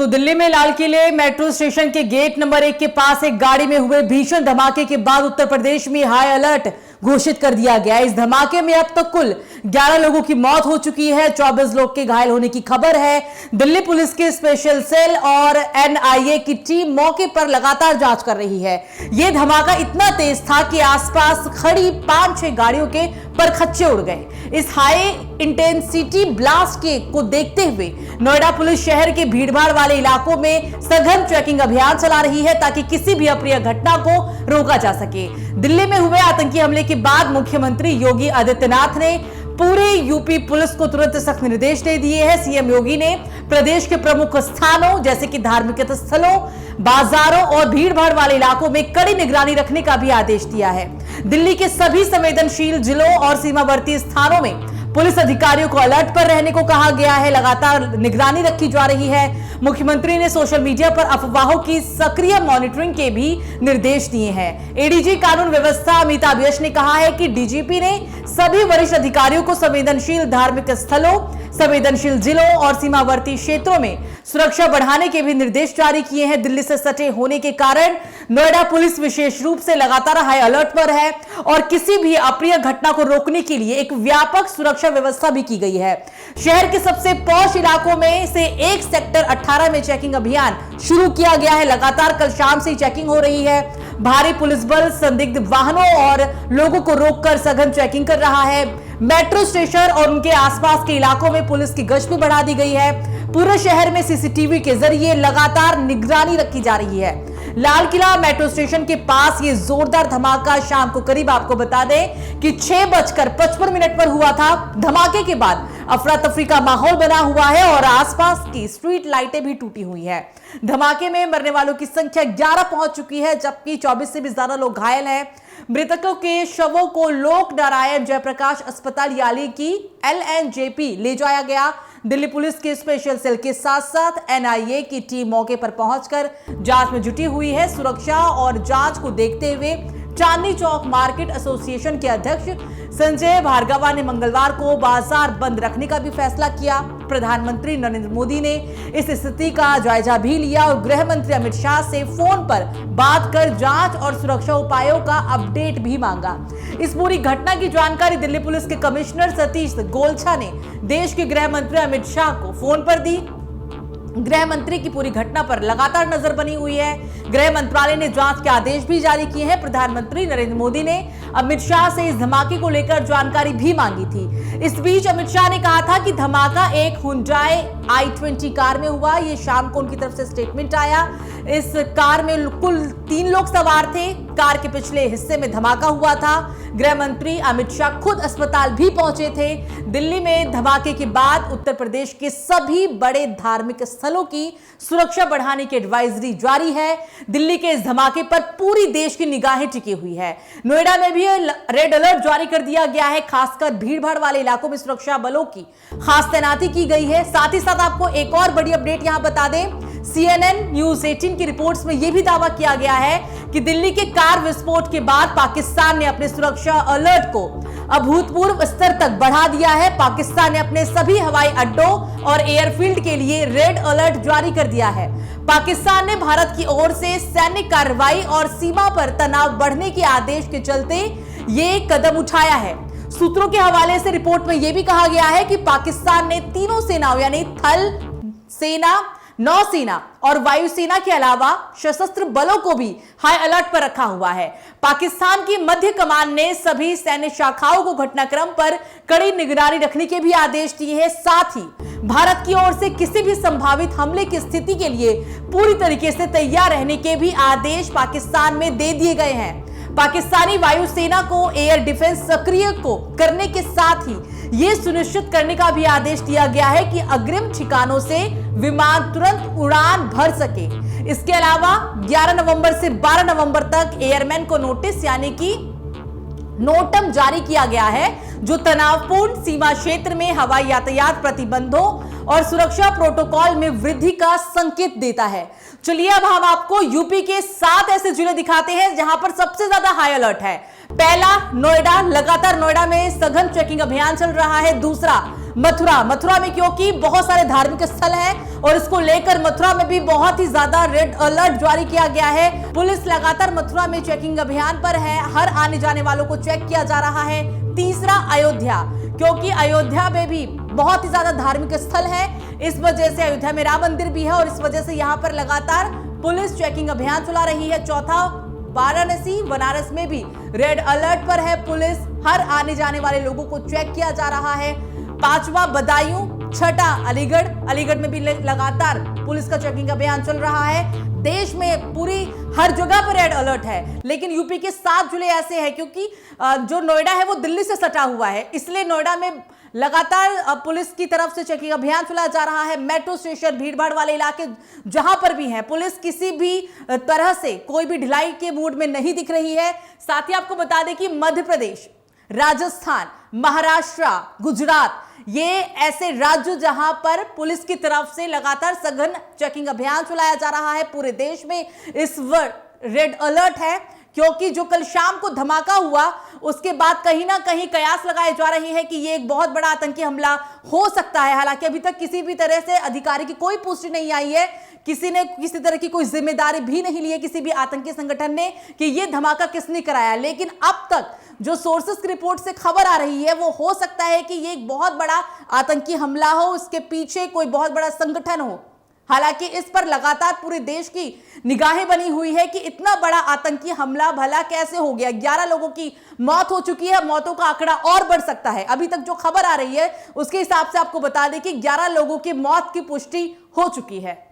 तो दिल्ली में लाल किले मेट्रो स्टेशन के गेट नंबर 1 के पास एक गाड़ी में हुए भीषण धमाके के बाद उत्तर प्रदेश में हाई अलर्ट घोषित कर दिया गया। इस धमाके में अब तक कुल 11 लोगों की मौत हो चुकी है, 24 लोग के घायल होने की खबर है। दिल्ली पुलिस के स्पेशल सेल और एनआईए की टीम मौके पर लगातार जांच कर रही है। यह धमाका इतना तेज था कि आसपास खड़ी 5-6 गाड़ियों के परखच्चे उड़ गए। इस हाई इंटेंसिटी ब्लास्ट को देखते हुए नोएडा पुलिस शहर के भीड़भाड़ वाले इलाकों में सघन चेकिंग अभियान चला रही है ताकि किसी भी अप्रिय घटना को रोका जा सके। दिल्ली में हुए आतंकी हमले के बाद मुख्यमंत्री योगी आदित्यनाथ ने पूरे यूपी पुलिस को तुरंत सख्त निर्देश दे दिए हैं। सीएम योगी ने प्रदेश के प्रमुख स्थानों जैसे कि धार्मिक स्थलों, बाजारों और भीड़भाड़ वाले इलाकों में कड़ी निगरानी रखने का भी आदेश दिया है। दिल्ली के सभी संवेदनशील जिलों और सीमावर्ती स्थानों में पुलिस अधिकारियों को अलर्ट पर रहने को कहा गया है। लगातार निगरानी रखी जा रही है। मुख्यमंत्री ने सोशल मीडिया पर अफवाहों की सक्रिय मॉनिटरिंग के भी निर्देश दिए हैं। एडीजी कानून व्यवस्था अमिताभ यश ने कहा है कि डीजीपी ने सभी वरिष्ठ अधिकारियों को संवेदनशील धार्मिक स्थलों, संवेदनशील जिलों और सीमावर्ती क्षेत्रों में सुरक्षा बढ़ाने के भी निर्देश जारी किए हैं। दिल्ली से सटे होने के कारण नोएडा पुलिस विशेष रूप से लगातार हाई अलर्ट पर है और किसी भी अप्रिय घटना को रोकने के लिए एक व्यापक सुरक्षा व्यवस्था भी की गई है। शहर के सबसे पॉश इलाकों में से एक सेक्टर 18 में चेकिंग अभियान शुरू किया गया है। लगातार कल शाम से चेकिंग हो रही है। भारी पुलिस बल संदिग्ध वाहनों और लोगों को रोककर सघन चेकिंग कर रहा है। मेट्रो स्टेशन और उनके आसपास के इलाकों में पुलिस की गश्त भी बढ़ा दी गई है। पूरे शहर में सीसीटीवी के जरिए लगातार निगरानी रखी जा रही है। लाल किला मेट्रो स्टेशन के पास ये जोरदार धमाका शाम को करीब आपको बता दें कि 6:55 पर हुआ था। धमाके के बाद अफरा तफरी का माहौल बना हुआ है और आसपास की स्ट्रीट लाइटें भी टूटी हुई है। धमाके में मरने वालों की संख्या 11 पहुंच चुकी है, जबकि 24 से भी ज्यादा लोग घायल हैं। मृतकों के शवों को लोक नारायण जयप्रकाश अस्पताल याली की LNJP ले जाया गया। दिल्ली पुलिस के स्पेशल सेल के साथ साथ एनआईए की टीम मौके पर पहुंचकर जांच में जुटी हुई है। सुरक्षा और जांच को देखते हुए चांदनी चौक मार्केट एसोसिएशन के अध्यक्ष संजय भार्गवा ने मंगलवार को बाजार बंद रखने का भी फैसला किया। प्रधानमंत्री नरेंद्र मोदी ने इस स्थिति का जायजा भी लिया और गृह मंत्री अमित शाह से फोन पर बात कर जांच और सुरक्षा उपायों का अपडेट भी मांगा। इस पूरी घटना की जानकारी दिल्ली पुलिस के कमिश्नर सतीश गोलछा ने देश के गृह मंत्री अमित शाह को फोन पर दी। गृह मंत्री की पूरी घटना पर लगातार नजर बनी हुई है। गृह मंत्रालय ने जांच के आदेश भी जारी किए हैं। प्रधानमंत्री नरेंद्र मोदी ने अमित शाह से इस धमाके को लेकर जानकारी भी मांगी थी। इस बीच अमित शाह ने कहा था कि धमाका एक Hyundai i20 कार में हुआ। ये शाम को उनकी तरफ से स्टेटमेंट आया। इस कार में कुल 3 लोग सवार थे। कार के पिछले हिस्से में धमाका हुआ था। गृह मंत्री अमित शाह खुद अस्पताल भी पहुंचे थे। दिल्ली में धमाके के बाद उत्तर प्रदेश के सभी बड़े धार्मिक स्थलों की सुरक्षा बढ़ाने की एडवाइजरी जारी है। दिल्ली के इस धमाके पर पूरी देश की निगाहें टिकी हुई है। नोएडा में भी रेड अलर्ट जारी कर दिया गया है। खासकर भीड़भाड़ वाले इलाकों में सुरक्षा बलों की खास तैनाती की गई है। साथ ही साथ आपको एक और बड़ी अपडेट यहां बता दें, CNN न्यूज 18 की रिपोर्ट्स में यह भी दावा किया गया है कि दिल्ली के कार विस्फोट के बाद पाकिस्तान ने अपने सुरक्षा अलर्ट को अभूतपूर्व स्तर तक बढ़ा दिया है। पाकिस्तान ने अपने सभी हवाई अड्डों और एयरफील्ड के लिए रेड अलर्ट जारी कर दिया है। पाकिस्तान ने भारत की ओर से सैन्य कार्रवाई और सीमा पर तनाव बढ़ने के आदेश के चलते ये कदम उठाया है। सूत्रों के हवाले से रिपोर्ट में यह भी कहा गया है कि पाकिस्तान ने तीनों सेनाओं यानी थल सेना, नौसेना और वायुसेना के अलावा सशस्त्र बलों को भी हाई अलर्ट पर रखा हुआ है। पाकिस्तान की मध्य कमान ने सभी सैन्य शाखाओं को घटनाक्रम पर कड़ी निगरानी रखने के भी आदेश दिए हैं। साथ ही भारत की ओर से किसी भी संभावित हमले की स्थिति के लिए पूरी तरीके से तैयार रहने के भी आदेश पाकिस्तान में दे दिए गए हैं। पाकिस्तानी वायुसेना को एयर डिफेंस सक्रिय को करने के साथ ही यह सुनिश्चित करने का भी आदेश दिया गया है कि अग्रिम ठिकानों से विमान तुरंत उड़ान भर सके। इसके अलावा 11 नवंबर से 12 नवंबर तक एयरमैन को नोटिस यानी कि नोटम जारी किया गया है, जो तनावपूर्ण सीमा क्षेत्र में हवाई यातायात प्रतिबंधों और सुरक्षा प्रोटोकॉल में वृद्धि का संकेत देता है। चलिए अब हम आपको यूपी के 7 ऐसे जिले दिखाते हैं जहां पर सबसे ज्यादा हाई अलर्ट है। पहला नोएडा, लगातार नोएडा में सघन चेकिंग अभियान चल रहा है। दूसरा मथुरा में, क्योंकि बहुत सारे धार्मिक स्थल हैं और इसको लेकर मथुरा में भी बहुत ही ज्यादा रेड अलर्ट जारी किया गया है। पुलिस लगातार मथुरा में चेकिंग अभियान पर है, हर आने जाने वालों को चेक किया जा रहा है। तीसरा अयोध्या, क्योंकि अयोध्या में भी बहुत ही ज्यादा धार्मिक स्थल है, इस वजह से अयोध्या में राम मंदिर भी है और इस वजह से यहां पर लगातार पुलिस चेकिंग अभियान चला रही है। चौथा वाराणसी, बनारस में भी रेड अलर्ट पर है पुलिस, हर आने जाने वाले लोगों को चेक किया जा रहा है। पांचवा बदायूं, छठा अलीगढ़ में भी लगातार पुलिस का चेकिंग अभियान चल रहा है। देश में पूरी हर जगह पर रेड अलर्ट है, लेकिन यूपी के 7 जिले ऐसे हैं क्योंकि जो नोएडा है वो दिल्ली से सटा हुआ है, इसलिए नोएडा में लगातार पुलिस की तरफ से चेकिंग अभियान चलाया जा रहा है। मेट्रो स्टेशन, भीड़भाड़ वाले इलाके जहां पर भी हैं, पुलिस किसी भी तरह से कोई भी ढिलाई के मूड में नहीं दिख रही है। साथ ही आपको बता दें कि मध्य प्रदेश, राजस्थान, महाराष्ट्र, गुजरात, ये ऐसे राज्य जहां पर पुलिस की तरफ से लगातार सघन चेकिंग अभियान चलाया जा रहा है। पूरे देश में इस वक्त रेड अलर्ट है, क्योंकि जो कल शाम को धमाका हुआ उसके बाद कहीं ना कहीं कयास लगाए जा रहे हैं कि ये एक बहुत बड़ा आतंकी हमला हो सकता है। हालांकि अभी तक किसी भी तरह से अधिकारी की कोई पुष्टि नहीं आई है, किसी ने किसी तरह की कोई जिम्मेदारी भी नहीं ली है किसी भी आतंकी संगठन ने कि ये धमाका किसने कराया। लेकिन अब तक जो सोर्सेस की रिपोर्ट से खबर आ रही है वो हो सकता है कि ये एक बहुत बड़ा आतंकी हमला हो, उसके पीछे कोई बहुत बड़ा संगठन हो। हालांकि इस पर लगातार पूरे देश की निगाहें बनी हुई है कि इतना बड़ा आतंकी हमला भला कैसे हो गया। 11 लोगों की मौत हो चुकी है, मौतों का आंकड़ा और बढ़ सकता है। अभी तक जो खबर आ रही है उसके हिसाब से आपको बता दें कि 11 लोगों की मौत की पुष्टि हो चुकी है।